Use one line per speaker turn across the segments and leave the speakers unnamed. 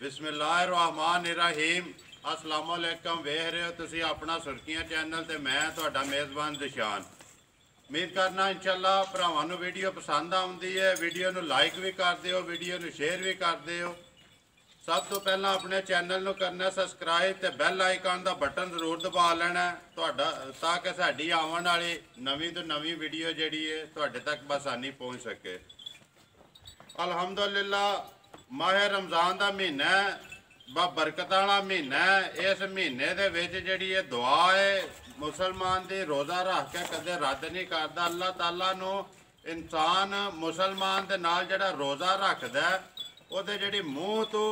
बिस्मिल्लाहिर्रहमानिर्रहीम अस्सलाम वालेकुम। वेख रहे हो तुसी अपना सुर्खियां चैनल ते मैं तुहाडा मेज़बान दिशान। उम्मीद करना इंशाअल्लाह भरावां नूं वीडियो पसंद आउंदी है। वीडियो नूं लाइक भी कर दिओ, वीडियो नूं शेयर भी कर दिओ। सब तो पहला अपने चैनल नूं करना सबसक्राइब ते बैल आइकन दा बटन जरूर दबा लेना तुहाडा, ताकि साडी आउण वाली नवीं तो नवीं वीडियो जिहड़ी है तुहाडे तक बसानी पहुंच सके। अल्हम्दुलिल्लाह माह रमज़ान का महीना है, बरकत वाला महीना है। इस महीने दे विच जिहड़ी है दुआ है मुसलमान दी रोज़ा रख के कदे रद्द नहीं करता। अल्लाह ताला नूं इंसान मुसलमान दे नाल जिहड़ा रोज़ा रखदा है ओहदे जिहड़ी मूँह तो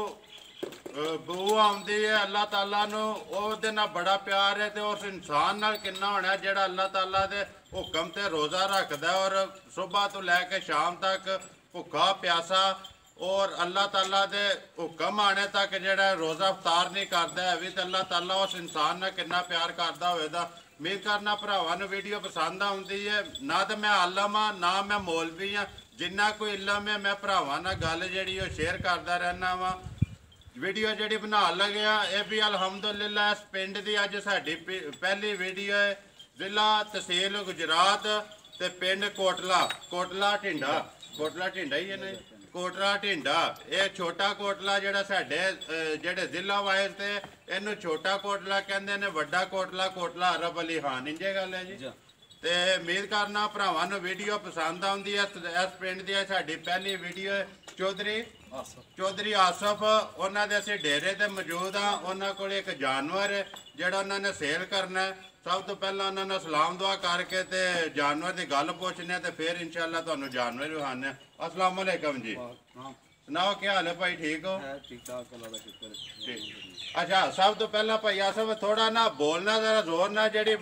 बू आउंदी है अल्लाह ताला नूं ओहदे नाल बड़ा प्यार है। तो उस इंसान नाल किन्ना होना जिहड़ा अल्लाह ताला दे हुक्म ते रोज़ा रखदा और सुबह तो लैके शाम तक भुखा प्यासा और अल्लाह ताला दे हुक्म आने तक जिहड़ा रोज़ा अफ्तार नहीं करता है भी। तो अल्लाह ताला उस इंसान ने कितना प्यार करता होएगा। उम्मीद करना भरावां नूं वीडियो पसंद आउंदी है। ना तो मैं आलम हाँ ना मैं मौलवी हाँ, जिन्ना कोई इलम है मैं भरावां नाल गल जिहड़ी ओह शेयर करदा रहना वा। वीडियो जिहड़ी बना लग्या ये भी अल्हम्दुलिल्लाह इस पिंड दी अज साडी पहली वीडियो है। जिला तहसील गुजरात ते पिंड कोटला ढिंडा ही है ना, कोटला ढिंडा। ये छोटा कोटला जिहड़ा साडे जिहड़े जिला वाइज ते इहनूं छोटा कोटला कहंदे ने, वड्डा कोटला अरब अली खान। इंजे गल है जी। ते उम्मीद करना भरावां नूं वीडियो पसंद आउंदी है। इस पिंड दी साडी पहली वीडियो है। चौधरी आसफ उन्हां दे असीं डेरे ते मौजूद हाँ। उन्हां कोल एक जानवर है जिहड़ा उन्हां ने सेल करना है। सब तो पहला उन्होंने सलाम दुआ करके ते जानवर की गल पूछने ते फिर इंशाअल्लाह तुहानूं जानवर विखाने। अस्सलाम वालेकुम जी। सुनाओ क्या हाल है भाई, ठीक हो?
ठीक ठाक, अल्लाह दा शुक्र है।
अच्छा, सब तो पहला भाई आसफ थोड़ा ना बोलना जरा जोर ना, जी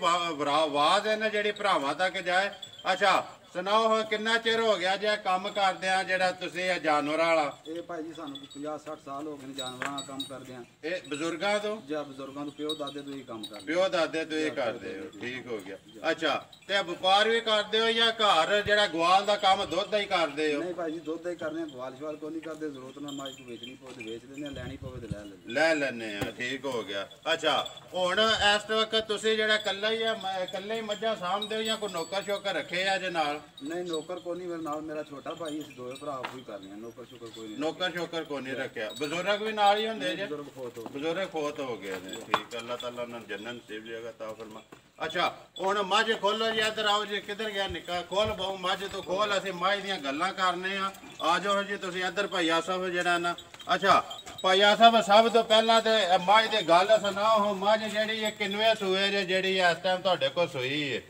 आवाज है ना जी भरावां तक जाए। अच्छा सुनाओ हाँ कितना चिर हो गया जे काम करदे आ जेड़ा तुसीं जानवर वाला?
ये भाई जी सानू 50-60 साल हो गए जानवरां दा काम करदे आ।
ये बुजुर्गां तो
ਜਾਂ ਬਜ਼ੁਰਗਾਂ ਤੋਂ ਪਿਓ ਦਾਦੇ ਤੋਂ ਹੀ ਕੰਮ ਕਰਦੇ।
ਪਿਓ ਦਾਦੇ ਤੋਂ ਹੀ ਕਰਦੇ ਹੋ, ਠੀਕ ਹੋ ਗਿਆ। ਅੱਛਾ ਤੇ ਵਪਾਰ ਵੀ ਕਰਦੇ ਹੋ ਜਾਂ ਘਰ ਜਿਹੜਾ ਗਵਾਲ ਦਾ ਕੰਮ ਦੁੱਧ ਦਾ ਹੀ ਕਰਦੇ ਹੋ?
ਨਹੀਂ ਭਾਈ ਜੀ ਦੁੱਧ ਦਾ ਹੀ ਕਰਨੇ ਆ, ਗਵਾਲ ਸ਼ਵਾਲ ਕੋਈ ਨਹੀਂ ਕਰਦੇ। ਜ਼ਰੂਰਤ ਨਾਲ ਮਾਝ ਕੋ ਵੇਚਣੀ ਪਵੇ ਤੇ ਵੇਚ ਦਿੰਦੇ ਆ, ਲੈਣੀ ਪਵੇ ਤੇ ਲੈ
ਲੈਂਦੇ ਆ, ਠੀਕ ਹੋ ਗਿਆ। ਅੱਛਾ ਹੁਣ ਇਸ ਵਕਤ ਤੁਸੀਂ ਜਿਹੜਾ ਇਕੱਲਾ ਹੀ ਆ, ਇਕੱਲੇ ਹੀ ਮੱਝਾਂ ਸਾਂਭਦੇ ਹੋ ਜਾਂ ਕੋਈ ਨੌਕਰ ਸ਼ੋਕਰ ਰੱਖੇ ਆ ਜੇ ਨਾਲ?
ਨਹੀਂ ਨੌਕਰ ਕੋਈ ਨਹੀਂ, ਮੇਰੇ ਨਾਲ ਮੇਰਾ ਛੋਟਾ ਭਾਈ, ਅਸੀਂ ਦੋਵੇਂ ਭਰਾ ਕੋਈ ਕਰਨੇ ਆ। ਨੌਕਰ ਸ਼ੋਕਰ ਕੋਈ ਨਹੀਂ।
ਨੌਕਰ ਸ਼ੋਕਰ ਕੋਈ ਨਹੀਂ ਰੱਖਿਆ। ਬਜ਼ੁਰਗ ਵੀ ਨਾਲ ਹੀ ਹੁੰਦੇ ਜੇ? ਬਜ਼ੁਰਗ ਫੌਤ ਹੋ ਗਏ ਨੇ, ਠੀਕ। अल्लाह ताला उन्होंने जन्नत नसीब जगह ता फरमा। अच्छा हुण मझ खोलो जी, इधर आओ जी। किधर गया निक्का? खोल बहु मझ तो खोल, असीं मझ दियां गल्लां करने आ जाओ जी तुसीं इधर। भाई आसफ जिहड़ा ना, अच्छा भाई आसफ सब तो पहला ते मझ दी गल सुनाओ। मझ जिहड़ी है किनवे सूए जे जिहड़ी इस टाइम तुहाडे कोल सूई है?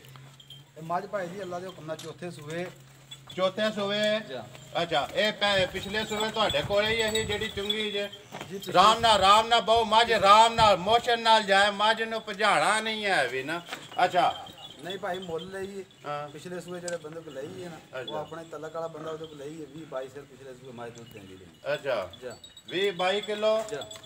मझ भाई जी अल्लाह दे हुक्म नाल चौथे सूए
सूए। अच्छा ये पिछले सूए तुहाडे कोल ही है जिहड़ी चुंगी जे? राम नाल बहु मझ राम नाल मोशन नाल जाए, मझ नूं भजाणा नहीं है भी ना। अच्छा
नहीं भाई मुल ਲਈ ਪਿਛਲੇ ਸੂਏ ਜਿਹੜੇ ਬੰਦੇ ਕੋ ਲਈ ਹੈ ਨਾ, ਉਹ ਆਪਣੇ ਤਲਕ ਵਾਲਾ ਬੰਦਾ ਉਹਦੇ ਕੋ ਲਈ ਹੈ 20-22 ਸਿਰ ਪਿਛਲੇ ਸੂਏ ਮਾਈ ਦੁੱਧ ਦਿੰਦੀ ਰਹੀ।
ਅੱਛਾ 20-22 ਕਿਲੋ।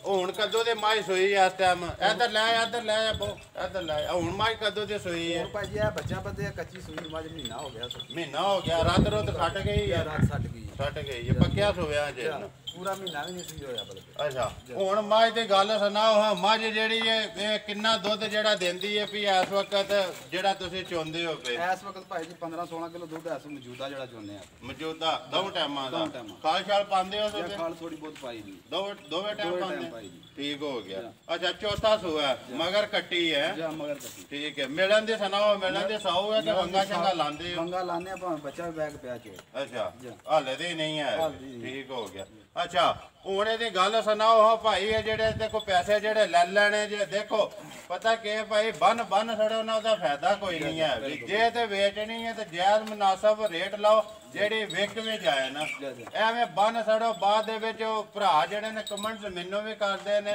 ਹੁਣ ਕਦੋਂ ਦੇ ਮਾਈ ਸੋਈ ਇਸ ਟਾਈਮ? ਇੱਧਰ ਲੈ ਇੱਧਰ ਲੈ ਹੁਣ ਮਾਈ ਕਦੋਂ ਦੀ ਸੋਈ ਹੈ?
ਭਾਈ ਜੀ ਇਹ ਬੱਚਾ ਬੱਦੇ ਕੱਚੀ ਸੂਈ ਮਾਜ ਮਹੀਨਾ ਹੋ ਗਿਆ।
ਮਹੀਨਾ ਹੋ ਗਿਆ। ਰਾਤ ਖੱਟ ਗਈ ਹੈ?
ਰਾਤ ਛੱਡ ਗਈ
ਹੈ। ਪੱਕਿਆ ਸੋਇਆ ਜੇ?
ਪੂਰਾ ਮਹੀਨਾ ਵੀ ਨਹੀਂ ਸੀ ਹੋਇਆ ਬਲਕਿ।
ਅੱਛਾ ਹੁਣ ਮੱਝ ਦੀ ਗੱਲ ਸੁਣਾਓ ਹਾਂ। ਮੱਝ ਜਿਹੜੀ ਹੈ ਇਹ ਕਿੰਨਾ ਦੁੱਧ ਜਿਹੜਾ ਦਿੰਦੀ ਹੈ ਵੀ ਇਸ ਵਕਤ ਜਿਹੜਾ ਤੁਸੀਂ ਚੋਂਦੇ ਹੋ ਪਏ?
ਇਸ ਵਕਤ ਭਾਈ ਜੀ 15-16 ਕਿਲੋ ਦੁੱਧ ਐਸ ਮੌਜੂਦਾ ਜਿਹੜਾ ਚੋਂਦੇ ਆ।
ਮੌਜੂਦਾ ਦੋ ਟਾਈਮਾਂ ਦਾ ਖਾਲ ਛਾਲ ਪਾਉਂਦੇ ਹੋ?
ਖਾਲ ਥੋੜੀ ਬਹੁਤ ਪਾਈ ਜੀ,
ਦੋਵੇਂ ਟਾਈਮ ਪਾਉਂਦੇ। ठीक हो गया। अच्छा चौथा सूआ मगर कट्टी है?
मगर कट्टी, ठीक
है। मिलन दे सुनाओ, मिलन दे साऊ है कि वंगा शंगा लांदे हो?
वंगा लाने भावें बच्चा भी बैग पिया के।
अच्छा हाले दे नहीं है, ठीक हो गया। अच्छा हुण इहदी गल सुनाओ हो भाई, ये जेहड़े देखो पैसे जेहड़े ले लेने जे, देखो पता कि भाई बन छड़ो ना, ਉਹਦਾ फायदा कोई नहीं है। जे ते बेचनी है तो जायज़ मुनासिब रेट लाओ ਜਿਹੜੀ ਵਿਕ ਵੀ ਜਾਏ ਨਾ। ਐਵੇਂ ਬੰਨ ਛੜੋ ਬਾਅਦ ਦੇ ਵਿੱਚ ਉਹ ਭਰਾ ਜਿਹੜੇ ਨੇ ਕਮੈਂਟਸ ਮੈਨੂੰ ਵੀ ਕਰਦੇ ਨੇ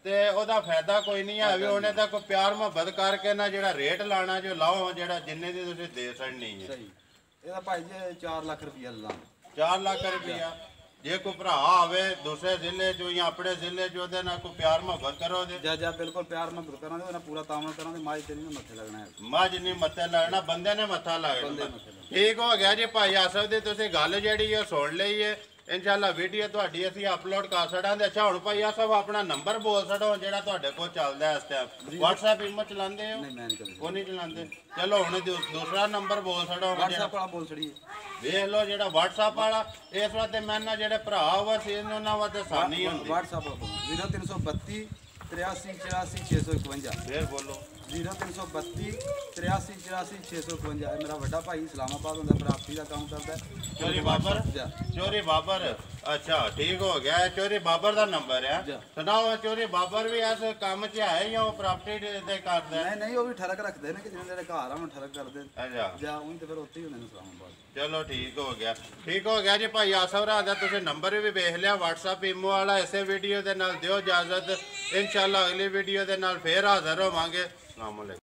ਤੇ ਉਹਦਾ ਫਾਇਦਾ ਕੋਈ ਨਹੀਂ ਹੈ ਵੀ। ਉਹਨੇ ਤਾਂ ਕੋਈ ਪਿਆਰ ਮੁਹੱਬਤ ਕਰਕੇ ਨਾ ਜਿਹੜਾ ਰੇਟ ਲਾਣਾ ਜੋ ਲਾਓ, ਜਿਹੜਾ ਜਿੰਨੇ ਦੀ ਤੁਸੀਂ ਦੇ ਸਕਣੀ ਹੈ।
ਸਹੀ ਇਹਦਾ ਭਾਈ ਜੀ 4 ਲੱਖ ਰੁਪਇਆ ਲਾ।
4 ਲੱਖ ਰੁਪਇਆ ਜੇ ਕੋਈ ਭਰਾ ਆਵੇ ਦੂਸਰੇ ਜ਼ਿਲ੍ਹੇ ਚੋਂ ਜਾਂ ਆਪਣੇ ਜ਼ਿਲ੍ਹੇ ਚੋਂ, ਉਹਦੇ ਨਾਲ ਕੋਈ ਪਿਆਰ ਮੁਹੱਬਤ ਕਰੋ ਦੇ।
ਜਾ ਬਿਲਕੁਲ ਪਿਆਰ ਮੁਹੱਬਤ ਕਰਾਂਗੇ, ਉਹਦੇ ਨਾਲ ਪੂਰਾ ਤਾਮਨ ਕਰਾਂਗੇ। ਮਾਝ ਤੇ ਨਹੀਂ ਮੱਥੇ ਲੱਗਣਾ ਹੈ।
ਮਾਝ ਨਹੀਂ ਮੱਥੇ ਲੱਗਣਾ, ਬੰਦੇ ਨੇ ਮੱਥਾ ਲੱਗਣਾ। ਠੀਕ ਹੋ ਗਿਆ ਜੀ ਭਾਈ ਆਸਫ ਦੀ ਤੁਸੀਂ ਗੱਲ ਜਿਹੜੀ ਉਹ ਸੁਣ ਲਈ ਹੈ। ਇਨਸ਼ਾਅੱਲਾ ਵੀਡੀਓ ਤੁਹਾਡੀ ਅਸੀਂ ਅਪਲੋਡ ਕਰ ਛੜਾਂਗੇ। ਅੱਛਾ ਹੁਣ ਭਾਈ ਆ ਸਭ ਆਪਣਾ ਨੰਬਰ ਬੋਲ ਛੜੋ ਜਿਹੜਾ ਤੁਹਾਡੇ ਕੋਲ ਚੱਲਦਾ ਇਸ ਟਾਈਮ। WhatsApp ਇਮੋ ਚਲਾਉਂਦੇ ਹੋ?
ਨਹੀਂ ਮੈਂ ਨਹੀਂ ਕਦੇ
ਉਹ ਨਹੀਂ ਚਲਾਉਂਦੇ। ਚਲੋ ਹੁਣ ਦੂਸਰਾ ਨੰਬਰ ਬੋਲ ਛੜੋ।
WhatsApp ਵਾਲਾ ਬੋਲ ਛੜੀ
ਵੇਖ ਲਓ ਜਿਹੜਾ WhatsApp ਵਾਲਾ ਇਸ ਵਾਸਤੇ ਮੈਂ ਨਾ ਜਿਹੜੇ ਭਰਾ ਵਾ ਸੀ ਉਹਨਾਂ ਵਾਸਤੇ ਆਸਾਨੀ ਹੁੰਦੀ।
WhatsApp ਵਾਲਾ 0332 83 84 651।
ਫੇਰ ਬੋਲੋ
0332 83 84 651। ਇਹ ਮੇਰਾ ਵੱਡਾ ਭਾਈ ਇਸਲਾਮਾਬਾਦ ਹੁੰਦਾ, ਪ੍ਰਾਪਤੀ ਦਾ ਕੰਮ ਕਰਦਾ।
ਚੋਰੀ ਬਾਬਰ ਚੋਰੀ ਬਾਬਰ ਅੱਛਾ ਠੀਕ ਹੋ ਗਿਆ। ਇਹ ਚੋਰੀ ਬਾਬਰ ਦਾ ਨੰਬਰ ਹੈ। ਸੁਣਾਓ ਚੋਰੀ ਬਾਬਰ ਵੀ ਇਸ ਕੰਮ 'ਚ ਹੈ ਜਾਂ ਉਹ ਪ੍ਰਾਪਰਟੀ ਦੇ ਕਰਦਾ?
ਨਹੀਂ ਨਹੀਂ ਉਹ ਵੀ ਠਰਕ ਰੱਖਦੇ ਨੇ ਕਿ ਜਿਹਨਾਂ ਜਿਹੜੇ ਘਰ ਆ ਉਹ ਠਰਕ ਕਰਦੇ ਨੇ।
ਅੱਛਾ
ਜਾਂ ਉਹੀ ਤੇ ਫਿਰ ਉੱਥੇ ਹੀ ਹੁੰਦੇ ਨੇ ਇਸਲਾਮਾਬਾਦ।
ਚਲੋ ਠੀਕ ਹੋ ਗਿਆ ਠੀਕ ਹੋ ਗਿਆ ਜੀ ਭਾਈ ਆਸਫ ਰਾਜ ਦਾ ਤੁਸੀਂ ਨੰਬਰ ਵੀ ਵੇਖ ਲਿਆ WhatsApp ਇਮੋ ਵਾਲਾ। ਇਸੇ ਵੀਡੀਓ ਦੇ ਨਾਲ ਦਿਓ ਇਜਾਜ਼ਤ। ਇਨਸ਼ਾਅੱਲਾ ਅਗਲੀ ਵੀਡੀਓ ਦੇ ਨਾਲ ਫੇਰ ਹਾਜ਼ਰ ਹੋਵਾਂਗੇ। ਅਸਲਾਮ ਵਾਲੇਕੁਮ।